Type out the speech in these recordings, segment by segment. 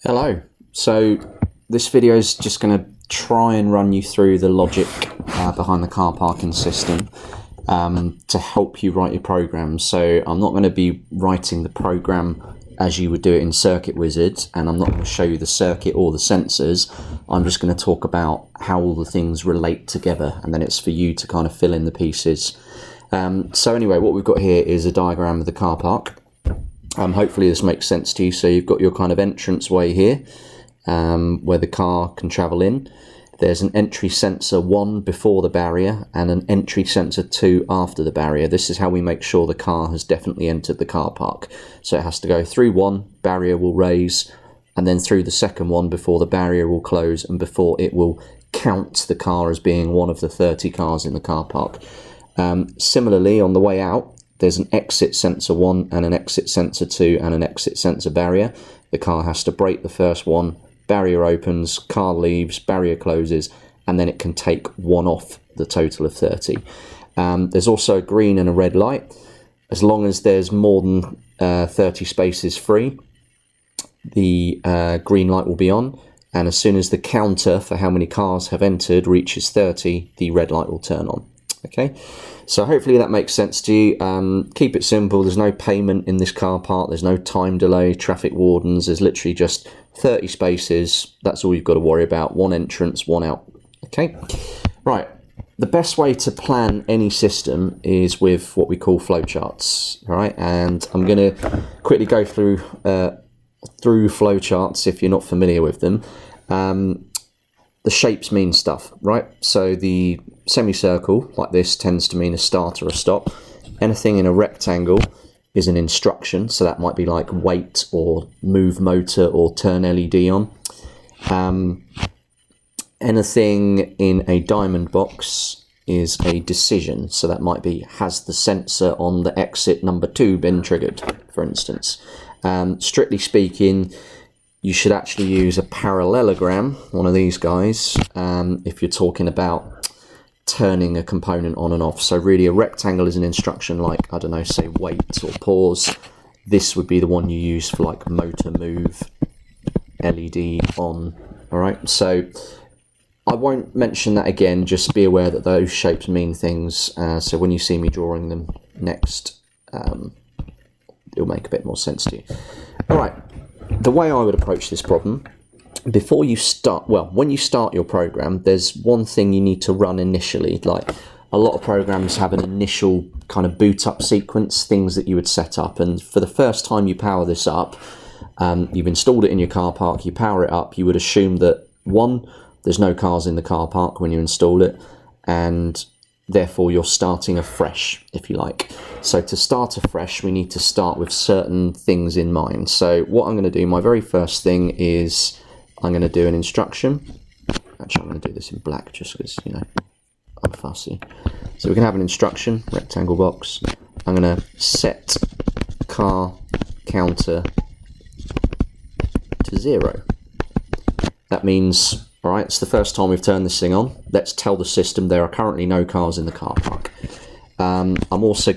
Hello. So this video is just going to try and run you through the logic behind the car parking system to help you write your program. So I'm not going to be writing the program as you would do it in Circuit Wizard, and I'm not going to show you the circuit or the sensors. I'm just going to talk about how all the things relate together, and then it's for you to kind of fill in the pieces. So anyway, what we've got here is a diagram of the car park. Hopefully this makes sense to you. So you've got your kind of entrance way here where the car can travel in. There's an entry sensor 1 before the barrier and an entry sensor 2 after the barrier. This is how we make sure the car has definitely entered the car park. So it has to go through 1, barrier will raise, and then through the second one before the barrier will close and before it will count the car as being one of the 30 cars in the car park. Similarly, on the way out, there's an exit sensor 1 and an exit sensor 2 and an exit sensor barrier. The car has to brake the first one, barrier opens, car leaves, barrier closes, and then it can take 1 off the total of 30. There's also a green and a red light. As long as there's more than 30 spaces free, the green light will be on, and as soon as the counter for how many cars have entered reaches 30, the red light will turn on. Okay, so hopefully that makes sense to you. Keep it simple. There's no payment in this car park. There's no time delay, traffic wardens. There's literally just 30 spaces. That's all you've got to worry about. 1 entrance, 1 out. Okay, right. The best way to plan any system is with what we call flowcharts. All right, and I'm going to quickly go through flowcharts if you're not familiar with them. The shapes mean stuff, right? So the semicircle, like this, tends to mean a start or a stop. Anything in a rectangle is an instruction, so that might be like wait or move motor or turn LED on. Anything in a diamond box is a decision, so that might be has the sensor on the exit number 2 been triggered, for instance. Strictly speaking, you should actually use a parallelogram, one of these guys, if you're talking about turning a component on and off. So really a rectangle is an instruction like, I don't know, say wait or pause. This would be the one you use for like motor move, LED on. All right, so I won't mention that again, just be aware that those shapes mean things. So when you see me drawing them next, it'll make a bit more sense to you. All right. The way I would approach this problem, before you start, well, when you start your program, there's one thing you need to run initially. Like a lot of programs have an initial kind of boot up sequence, things that you would set up. And for the first time you power this up, you've installed it in your car park, you power it up, you would assume that 1, there's no cars in the car park when you install it, and therefore you're starting afresh, if you like. So to start afresh, we need to start with certain things in mind. So what I'm going to do, my very first thing is I'm going to do an instruction. Actually, I'm going to do this in black just because, you know, I'm fussy. So we can have an instruction, rectangle box. I'm going to set car counter to 0. That means, all right, it's the first time we've turned this thing on. Let's tell the system there are currently no cars in the car park. I'm also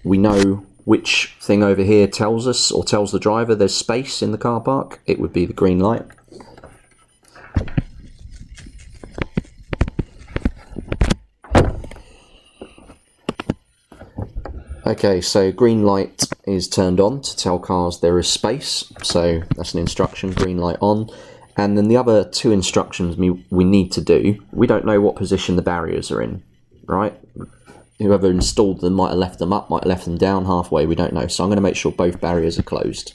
we know which thing over here tells us or tells the driver there's space in the car park. It would be the green light. Okay, so green light is turned on to tell cars there is space. So that's an instruction, green light on. And then the other 2 instructions we need to do, we don't know what position the barriers are in, right? Whoever installed them might have left them up, might have left them down halfway, we don't know. So I'm going to make sure both barriers are closed.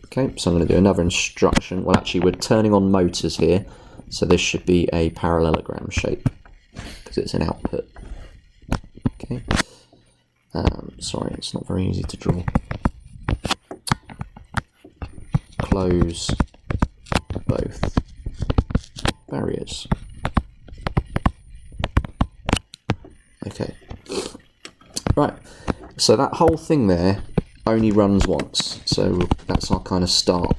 Okay, so I'm going to do another instruction. Well, actually, we're turning on motors here, so this should be a parallelogram shape because it's an output. Okay. Sorry, it's not very easy to draw. Close both barriers. Okay, right, so that whole thing there only runs once, so that's our kind of start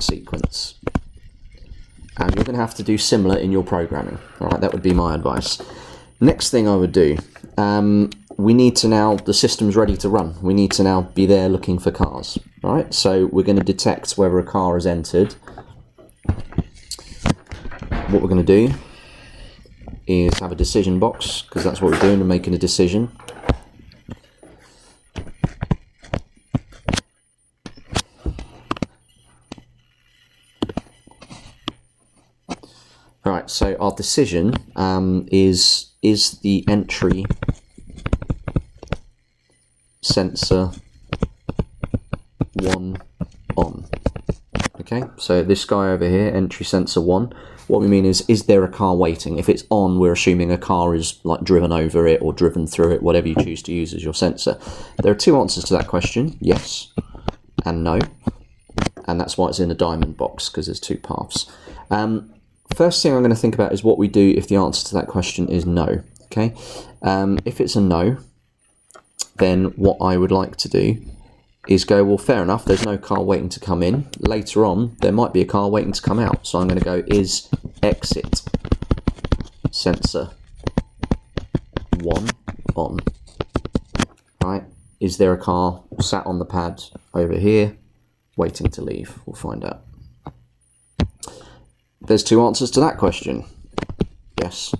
sequence, and you're going to have to do similar in your programming. All right, that would be my advice. Next thing I would do, we need to now, the system's ready to run. We need to now be there looking for cars, right? So we're going to detect whether a car has entered. What we're going to do is have a decision box, because that's what we're doing, we're making a decision. Right, so our decision is the entry sensor 1 on? Okay, so this guy over here, entry sensor 1, what we mean is there a car waiting? If it's on, we're assuming a car is like driven over it or driven through it, whatever you choose to use as your sensor. There are two answers to that question, yes and no, and that's why it's in a diamond box, because there's two paths. First thing I'm going to think about is what we do if the answer to that question is no. Okay, if it's a no, then what I would like to do is go, well, fair enough, there's no car waiting to come in. Later on, there might be a car waiting to come out. So I'm going to go, is exit sensor 1 on? Right, is there a car sat on the pad over here waiting to leave? We'll find out. There's two answers to that question, yes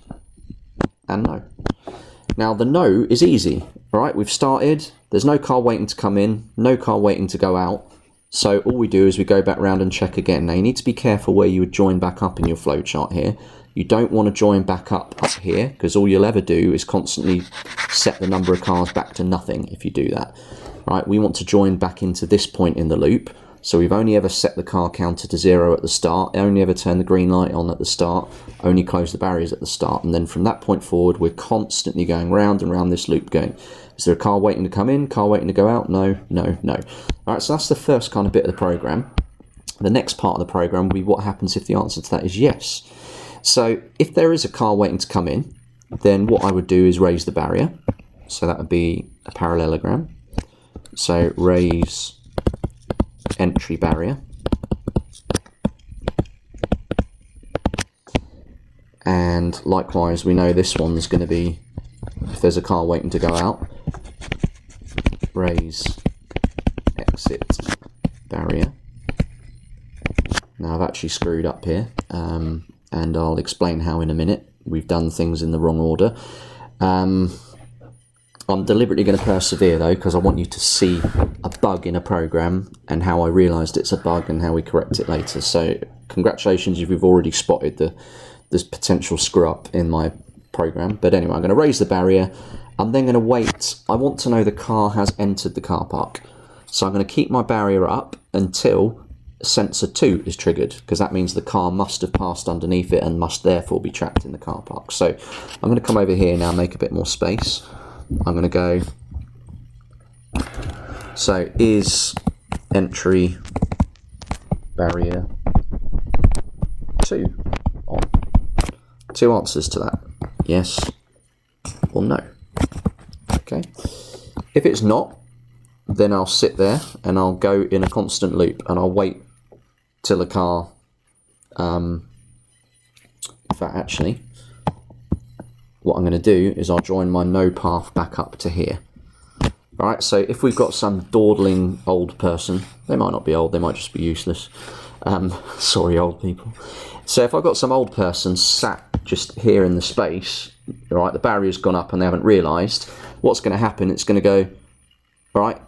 and no. Now the no is easy, right? We've started, there's no car waiting to come in, no car waiting to go out, so all we do is we go back round and check again. Now you need to be careful where you would join back up in your flowchart here. You don't want to join back up here, because all you'll ever do is constantly set the number of cars back to nothing if you do that. Right? We want to join back into this point in the loop. So we've only ever set the car counter to 0 at the start, only ever turn the green light on at the start, only close the barriers at the start, and then from that point forward we're constantly going round and round this loop going, is there a car waiting to come in, car waiting to go out? No, no, no. Alright, so that's the first kind of bit of the program. The next part of the program will be what happens if the answer to that is yes. So if there is a car waiting to come in, then what I would do is raise the barrier. So that would be a parallelogram. So raise entry barrier, and likewise we know this one's going to be, if there's a car waiting to go out, raise exit barrier. Now I've actually screwed up here, and I'll explain how in a minute. We've done things in the wrong order. I'm deliberately going to persevere though, because I want you to see a bug in a program and how I realised it's a bug and how we correct it later. So congratulations if you've already spotted this potential screw up in my program. But anyway, I'm going to raise the barrier. I'm then going to wait. I want to know the car has entered the car park. So I'm going to keep my barrier up until sensor 2 is triggered, because that means the car must have passed underneath it and must therefore be trapped in the car park. So I'm going to come over here now, make a bit more space. I'm going to go, so is entry barrier 2 on? Two answers to that, yes or no. Okay, if it's not, then I'll sit there and I'll go in a constant loop and I'll wait till a car, in fact actually, what I'm going to do is I'll join my no path back up to here. Alright, so if we've got some dawdling old person, they might not be old, they might just be useless. Sorry old people. So if I've got some old person sat just here in the space, alright, the barrier's gone up and they haven't realised, what's going to happen, it's going to go, alright,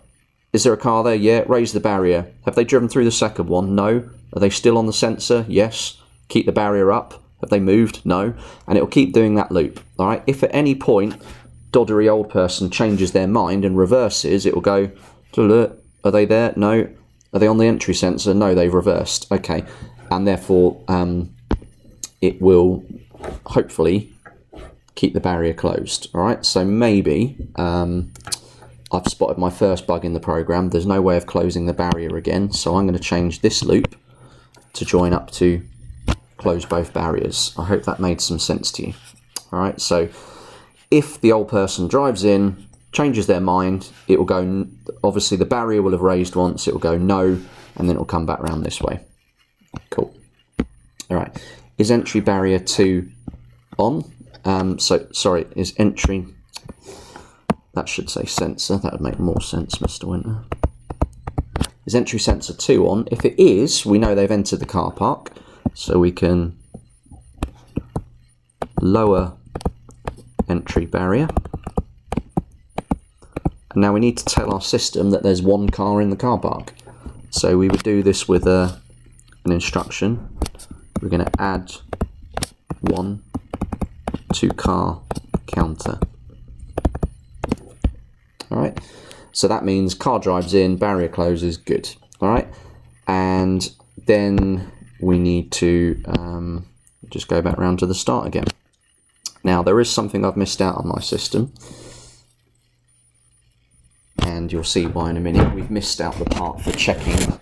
is there a car there? Yeah, raise the barrier. Have they driven through the second one? No. Are they still on the sensor? Yes. Keep the barrier up. Have they moved? No. And it'll keep doing that loop. All right. If at any point doddery old person changes their mind and reverses, it will go, are they there? No. Are they on the entry sensor? No, they've reversed. Okay. And therefore, it will hopefully keep the barrier closed. All right. So maybe I've spotted my first bug in the program. There's no way of closing the barrier again. So I'm going to change this loop to join up to close both barriers. I hope that made some sense to you. All right, so if the old person drives in, changes their mind, it will go, obviously the barrier will have raised once, it will go no, and then it will come back around this way. Cool. All right, is entry barrier 2 on? Sorry, is entry, that should say sensor, that would make more sense, Mr. Winter. Is entry sensor 2 on? If it is, we know they've entered the car park, so we can lower entry barrier. And now we need to tell our system that there's one car in the car park. So we would do this with an instruction. We're going to add 1 to car counter. Alright, so that means car drives in, barrier closes, good. Alright, and then we need to just go back round to the start again. Now there is something I've missed out on my system, and you'll see why in a minute. We've missed out the part for checking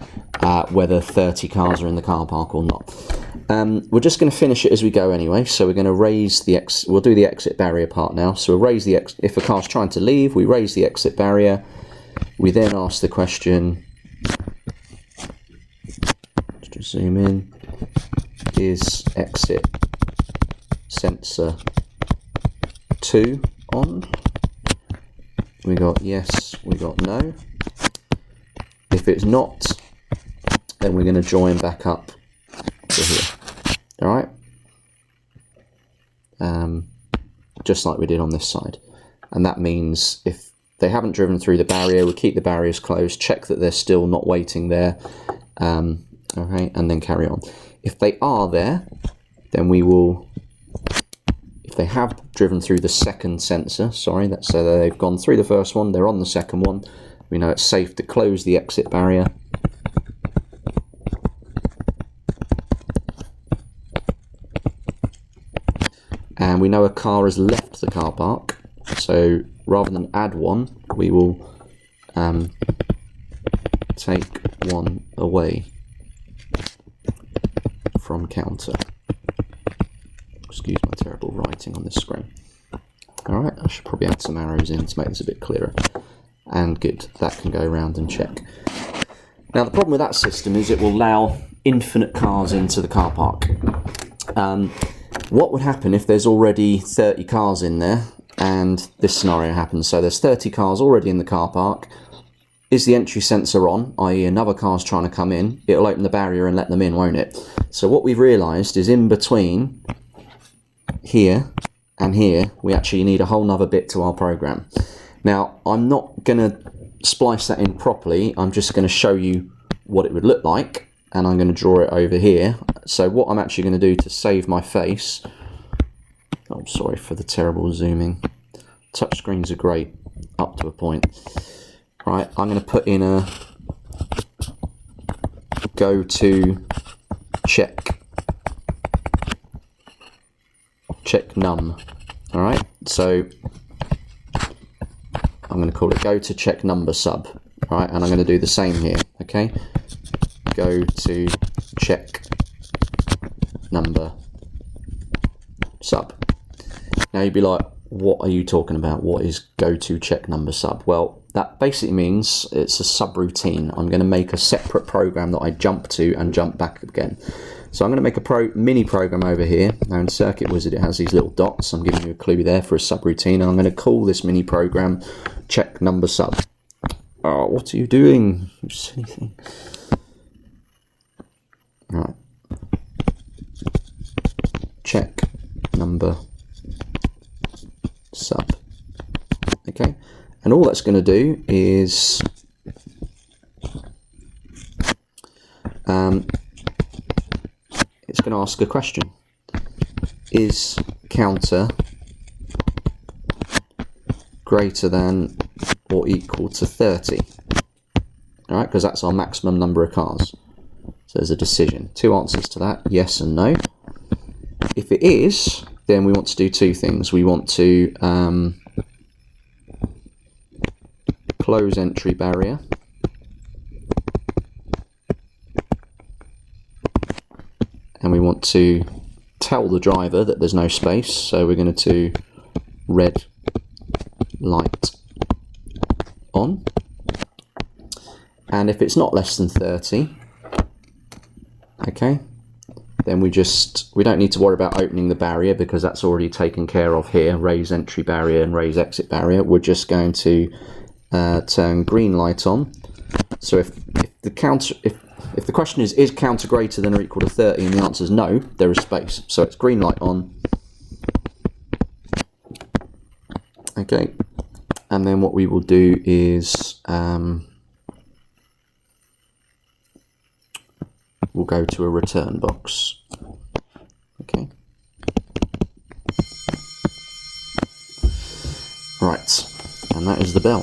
whether 30 cars are in the car park or not. We're just going to finish it as we go anyway, so we're going to raise the we'll do the exit barrier part now. So we'll raise the if a car's trying to leave, we raise the exit barrier. We then ask the question, just zoom in, is exit sensor 2 on? We got yes, we got no. If it's not, then we're going to join back up to here. Alright, just like we did on this side. And that means if they haven't driven through the barrier, we keep the barriers closed, check that they're still not waiting there, okay, and then carry on. If they are there, then we will, if they have driven through the second sensor, sorry, that's so they've gone through the first one, they're on the second one, we know it's safe to close the exit barrier. And we know a car has left the car park, so rather than add 1, we will take 1 away from counter. Excuse my terrible writing on this screen. Alright, I should probably add some arrows in to make this a bit clearer. And good, that can go around and check. Now the problem with that system is it will allow infinite cars into the car park. What would happen if there's already 30 cars in there and this scenario happens? So there's 30 cars already in the car park. Is the entry sensor on, i.e. another car's trying to come in, it'll open the barrier and let them in, won't it? So what we've realised is in between here and here, we actually need a whole nother bit to our program. Now, I'm not going to splice that in properly, I'm just going to show you what it would look like. And I'm going to draw it over here. So what I'm actually going to do to save my face, oh, I'm sorry for the terrible zooming. Touchscreens are great up to a point. Right, I'm going to put in a go to check num. All right, so I'm going to call it go to check number sub. All right, and I'm going to do the same here. Okay. Go to check number sub. Now you'd be like, what are you talking about? What is go to check number sub? Well, that basically means it's a subroutine. I'm going to make a separate program that I jump to and jump back again. So I'm going to make a mini program over here. Now in Circuit Wizard it has these little dots. I'm giving you a clue there for a subroutine. And I'm going to call this mini program check number sub. Oh, what are you doing? You silly thing. Right. Check number sub. Okay. And all that's going to do is it's going to ask a question. Is counter greater than or equal to 30? All right, because that's our maximum number of cars. So there's a decision. 2 answers to that, yes and no. If it is, then we want to do 2 things. We want to close entry barrier. And we want to tell the driver that there's no space. So we're going to red light on. And if it's not less than 30, okay, then we don't need to worry about opening the barrier because that's already taken care of here. Raise entry barrier and raise exit barrier. We're just going to turn green light on. So if the question is counter greater than or equal to 30, and the answer is no, there is space. So it's green light on. Okay, and then what we will do is we'll go to a return box. Okay. Right, and that is the bell,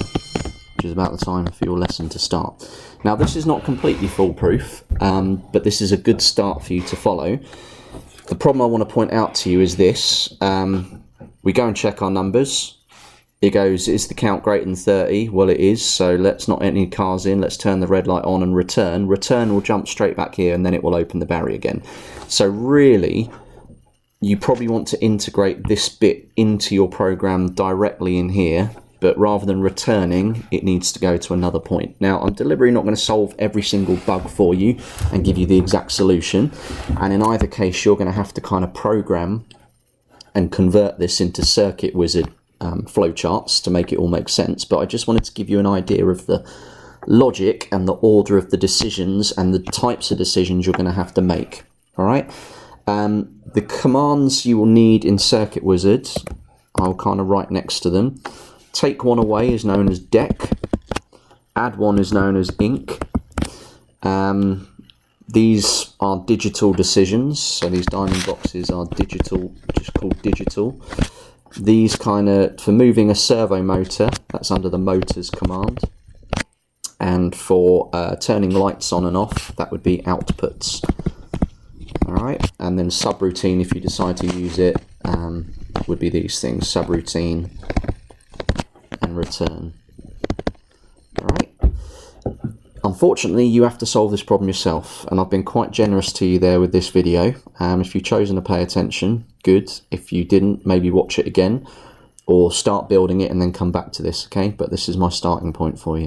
which is about the time for your lesson to start. Now, this is not completely foolproof, but this is a good start for you to follow. The problem I want to point out to you is this. We go and check our numbers. It goes, is the count greater than 30? Well, it is, so let's not enter any cars in. Let's turn the red light on and return. Return will jump straight back here, and then it will open the barrier again. So really, you probably want to integrate this bit into your program directly in here, but rather than returning, it needs to go to another point. Now, I'm deliberately not going to solve every single bug for you and give you the exact solution. And in either case, you're going to have to kind of program and convert this into Circuit Wizard flowcharts to make it all make sense. But I just wanted to give you an idea of the logic and the order of the decisions and the types of decisions you're going to have to make. All right. The commands you will need in Circuit Wizard, I'll kind of write next to them. Take one away is known as deck. Add one is known as ink. These are digital decisions. So these diamond boxes are digital, just called digital. These kind of, for moving a servo motor, that's under the motors command. And for turning lights on and off, that would be outputs. All right, and then subroutine, if you decide to use it, would be these things, subroutine and return. All right. Unfortunately, you have to solve this problem yourself, and I've been quite generous to you there with this video. If you've chosen to pay attention, good. If you didn't, maybe watch it again, or start building it and then come back to this, okay? But this is my starting point for you.